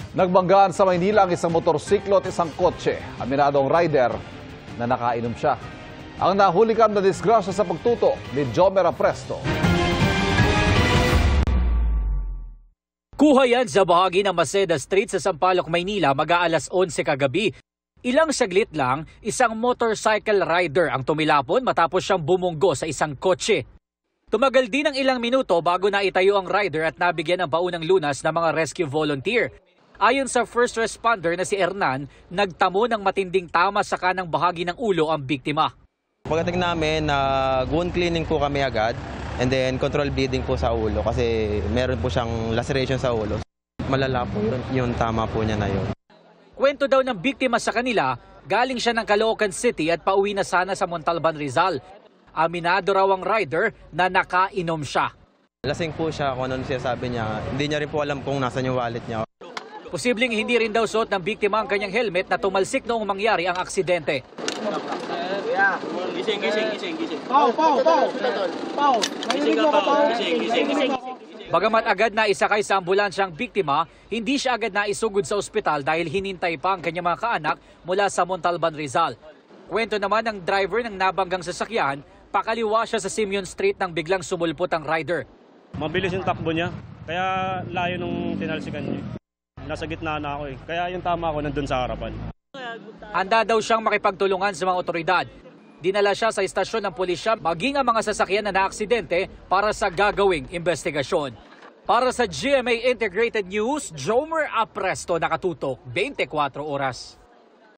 Nagbanggaan sa Maynila ang isang motorsiklo at isang kotse. Aminado ang rider na nakainom siya. Ang nahulikam na disgrasya sa pagtuto ni Jomer Apresto. Kuha yan sa bahagi ng Maceda Street sa Sampaloc, Maynila mag-aalas 11 kagabi. Ilang saglit lang, isang motorcycle rider ang tumilapon matapos siyang bumunggo sa isang kotse. Tumagal din ng ilang minuto bago naitayo ang rider at nabigyan ng baunang lunas ng mga rescue volunteer. Ayon sa first responder na si Hernan, nagtamo ng matinding tama sa kanang bahagi ng ulo ang biktima. Pagdating namin, wound cleaning po kami agad and then control bleeding po sa ulo kasi meron po siyang laceration sa ulo. Malala po yung tama po niya na yun. Kwento daw ng biktima sa kanila, galing siya ng Caloocan City at pauwi na sana sa Montalban, Rizal. Aminado raw ang rider na nakainom siya. Lasing po siya kung ano siya sabi niya. Hindi niya rin po alam kung nasan yung wallet niya. Posibleng hindi rin daw suot ng biktima ang kanyang helmet na tumalsik noong mangyari ang aksidente. Gising. Pau. Gising. Bagamat agad na isakay sa ambulansya ang biktima, hindi siya agad na isugod sa ospital dahil hinintay pa ang kanyang mga kaanak mula sa Montalban, Rizal. Kwento naman ng driver ng nabanggang sasakyan, pakaliwa siya sa Simeon Street nang biglang sumulpot ang rider. Mabilis yung takbo niya, kaya layo nung tinalsikan niya. Nasa gitna na ako kaya yung tama ko nandun sa harapan. Handa daw siyang makipagtulungan sa mga otoridad. Dinala siya sa istasyon ng pulisya maging ang mga sasakyan na naaksidente para sa gagawing investigasyon. Para sa GMA Integrated News, Jomer Apresto, nakatutok 24 oras.